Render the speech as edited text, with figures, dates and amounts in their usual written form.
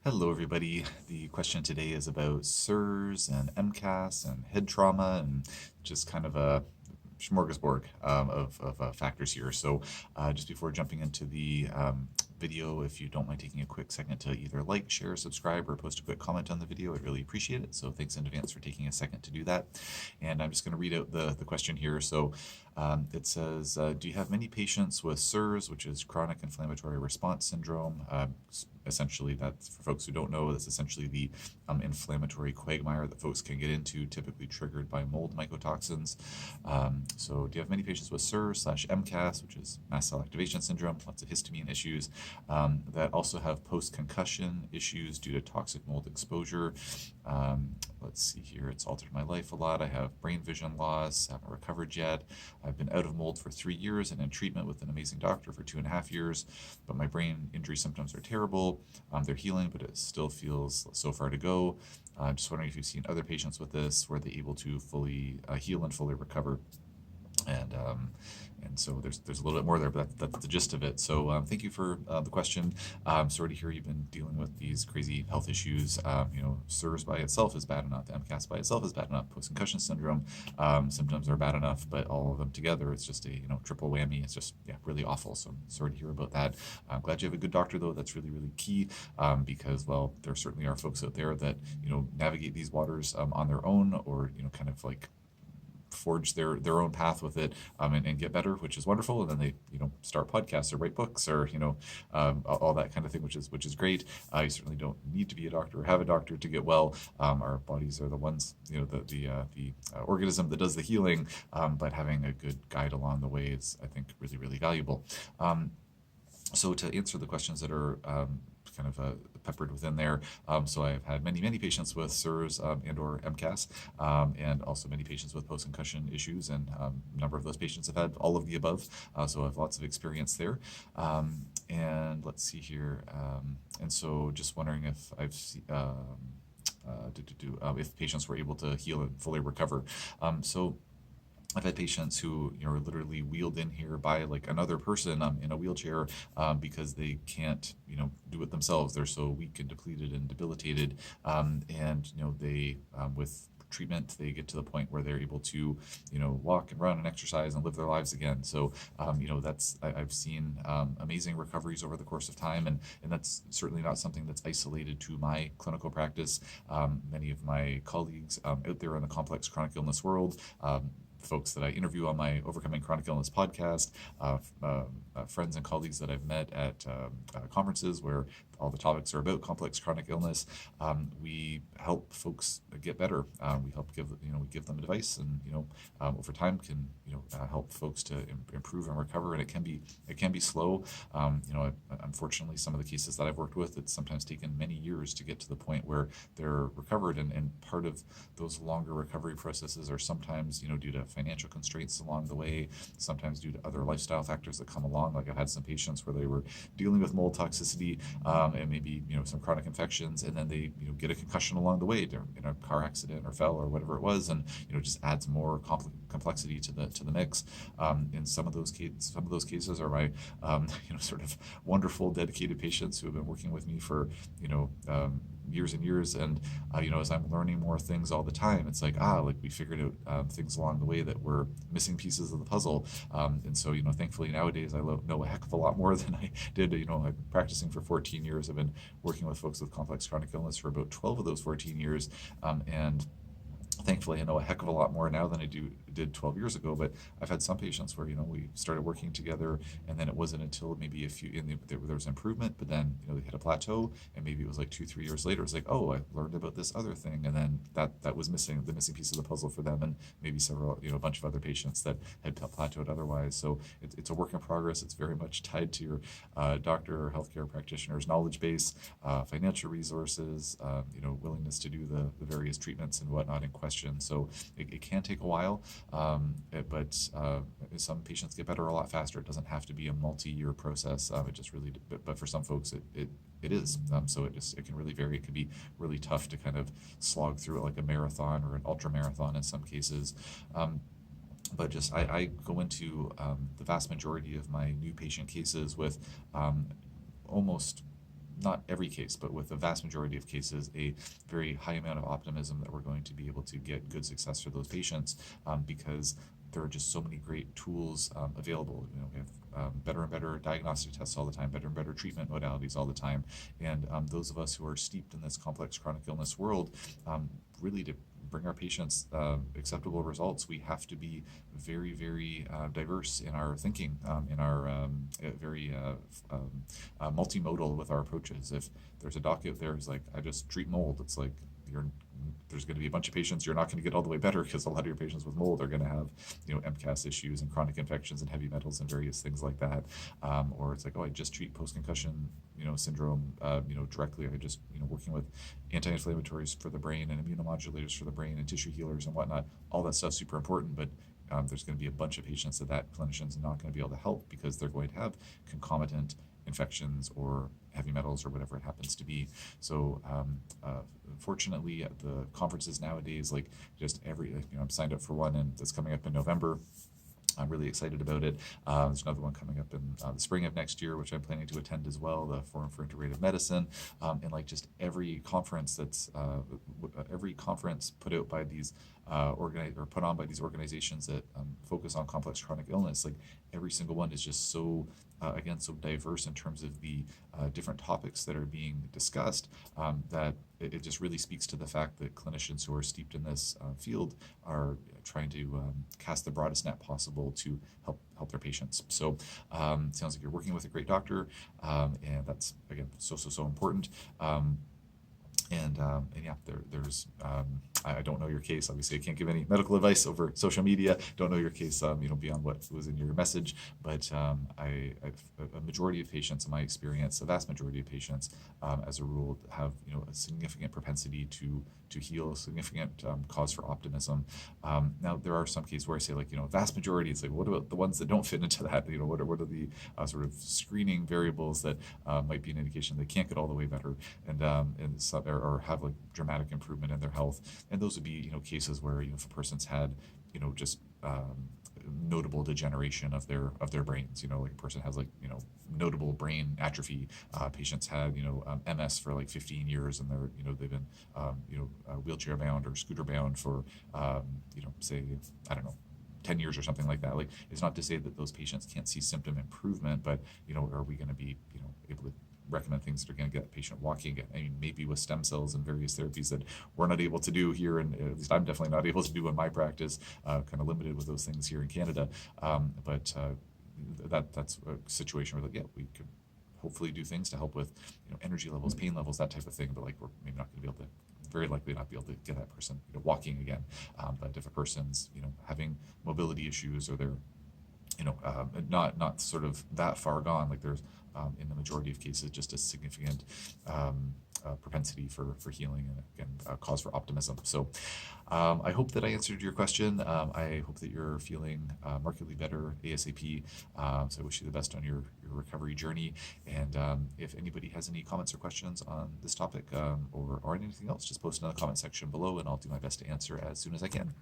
Hello, everybody. The question today is about SIRS and MCAS and head trauma and just kind of a smorgasbord of factors here. So just before jumping into the video, if you don't mind taking a quick second to either like, share, subscribe, or post a quick comment on the video, I'd really appreciate it. So thanks in advance for taking a second to do that. And I'm just going to read out the question here. So it says, do you have many patients with SIRS, which is chronic inflammatory response syndrome? Essentially, that's for folks who don't know, that's essentially the inflammatory quagmire that folks can get into, typically triggered by mold mycotoxins. So do you have many patients with SIRS/MCAS, which is mast cell activation syndrome, lots of histamine issues, that also have post-concussion issues due to toxic mold exposure? Let's see here, it's altered my life a lot. I have brain vision loss, haven't recovered yet. I've been out of mold for 3 years and in treatment with an amazing doctor for 2.5 years, but my brain injury symptoms are terrible. They're healing, but it still feels so far to go. I'm just wondering if you've seen other patients with this. Were they able to fully heal and fully recover? And so there's a little bit more there, but that's the gist of it. So thank you for the question. Sorry to hear you've been dealing with these crazy health issues. SIRS by itself is bad enough. The MCAS by itself is bad enough. Post-concussion syndrome symptoms are bad enough, but all of them together, it's just a triple whammy. It's just really awful. So sorry to hear about that. I'm glad you have a good doctor though. That's really, really key because, well, there certainly are folks out there that navigate these waters on their own, or kind of like forge their own path with it and get better, which is wonderful. And then they start podcasts or write books or all that kind of thing, which is great. You certainly don't need to be a doctor or have a doctor to get well. Our bodies are the ones, the organism that does the healing, but having a good guide along the way is, I think, really, really valuable. So to answer the questions that are kind of peppered within there. So I've had many patients with SIRS and or MCAS, and also many patients with post-concussion issues, and a number of those patients have had all of the above, so I have lots of experience there. And let's see here. And so just wondering if I've if patients were able to heal and fully recover. So I've had patients who are literally wheeled in here by like another person in a wheelchair because they can't do it themselves. They're so weak and depleted and debilitated, and they with treatment they get to the point where they're able to walk and run and exercise and live their lives again. So I've seen amazing recoveries over the course of time, and that's certainly not something that's isolated to my clinical practice. Many of my colleagues out there in the complex chronic illness world, folks that I interview on my Overcoming Chronic Illness podcast, friends and colleagues that I've met at conferences where all the topics are about complex chronic illness. We help folks get better. We help give them advice, and over time can help folks to improve and recover. And it can be slow. Unfortunately, some of the cases that I've worked with, it's sometimes taken many years to get to the point where they're recovered. And part of those longer recovery processes are sometimes due to financial constraints along the way, sometimes due to other lifestyle factors that come along. Like I've had some patients where they were dealing with mold toxicity and maybe some chronic infections, and then they get a concussion along the way in a car accident or fell or whatever it was, and just adds more complexity to the mix. In some of those cases are my sort of wonderful dedicated patients who have been working with me for years and years, and as I'm learning more things all the time, it's like we figured out things along the way that were missing pieces of the puzzle, and so thankfully nowadays I know a heck of a lot more than I did. I've been practicing for 14 years. I've been working with folks with complex chronic illness for about 12 of those 14 years, and thankfully I know a heck of a lot more now than I did 12 years ago. But I've had some patients where we started working together, and then it wasn't until maybe there was improvement, but then they hit a plateau, and maybe it was like 2-3 years later it's like, oh, I learned about this other thing, and then that was the missing piece of the puzzle for them, and maybe several a bunch of other patients that had plateaued otherwise. So it's a work in progress. It's very much tied to your doctor or healthcare practitioner's knowledge base, financial resources, willingness to do the various treatments and whatnot in question. So it can take a while, but some patients get better a lot faster. It doesn't have to be a multi-year process. It just really, but for some folks it is. So it can really vary. It can be really tough to kind of slog through it like a marathon or an ultra marathon in some cases. But just I go into the vast majority of my new patient cases with almost not every case, but with the vast majority of cases, a very high amount of optimism that we're going to be able to get good success for those patients, because there are just so many great tools available. We have better and better diagnostic tests all the time, better and better treatment modalities all the time. And those of us who are steeped in this complex chronic illness world, really to bring our patients acceptable results, we have to be very, very diverse in our thinking, in our very multimodal with our approaches. If there's a doc out there who's like, I just treat mold, it's like, there's going to be a bunch of patients you're not going to get all the way better, because a lot of your patients with mold are going to have MCAS issues and chronic infections and heavy metals and various things like that. Or it's like, oh, I just treat post-concussion syndrome directly. I just working with anti-inflammatories for the brain and immunomodulators for the brain and tissue healers and whatnot. All that stuff's super important, but there's going to be a bunch of patients that clinician's not going to be able to help, because they're going to have concomitant infections or heavy metals or whatever it happens to be. So fortunately, at the conferences nowadays, like just I'm signed up for one, and that's coming up in November. I'm really excited about it. There's another one coming up in the spring of next year, which I'm planning to attend as well, the Forum for Integrative Medicine. And like just every conference put out by these put on by these organizations that focus on complex chronic illness, like every single one is just so again, so diverse in terms of the different topics that are being discussed, that it just really speaks to the fact that clinicians who are steeped in this field are trying to cast the broadest net possible to help their patients. So sounds like you're working with a great doctor, and that's, again, so important. And yeah, there's I don't know your case. Obviously, I can't give any medical advice over social media. Don't know your case, beyond what was in your message. But a majority of patients, in my experience, a vast majority of patients, as a rule, have a significant propensity to heal, a significant cause for optimism. Now, there are some cases where I say, like, vast majority. It's like, what about the ones that don't fit into that? What are the sort of screening variables that might be an indication they can't get all the way better, and some, or have like dramatic improvement in their health. And those would be cases where if a person's had just notable degeneration of their brains, like a person has like notable brain atrophy. Patients had MS for like 15 years, and they've been wheelchair bound or scooter bound for say, I don't know, 10 years or something like that. Like, it's not to say that those patients can't see symptom improvement, but are we going to be able to recommend things that are going to get that patient walking again? I mean, maybe with stem cells and various therapies that we're not able to do here, and at least I'm definitely not able to do in my practice, kind of limited with those things here in Canada. But that's a situation where, like, yeah, we could hopefully do things to help with energy levels, pain levels, that type of thing. But like, we're maybe not going to be able to, very likely not be able to get that person walking again. But if a person's having mobility issues, or they're not sort of that far gone, like there's in the majority of cases just a significant propensity for healing, and again, cause for optimism. So I hope that I answered your question. I hope that you're feeling markedly better ASAP. So I wish you the best on your recovery journey. And if anybody has any comments or questions on this topic, or anything else, just post it in the comment section below, and I'll do my best to answer as soon as I can.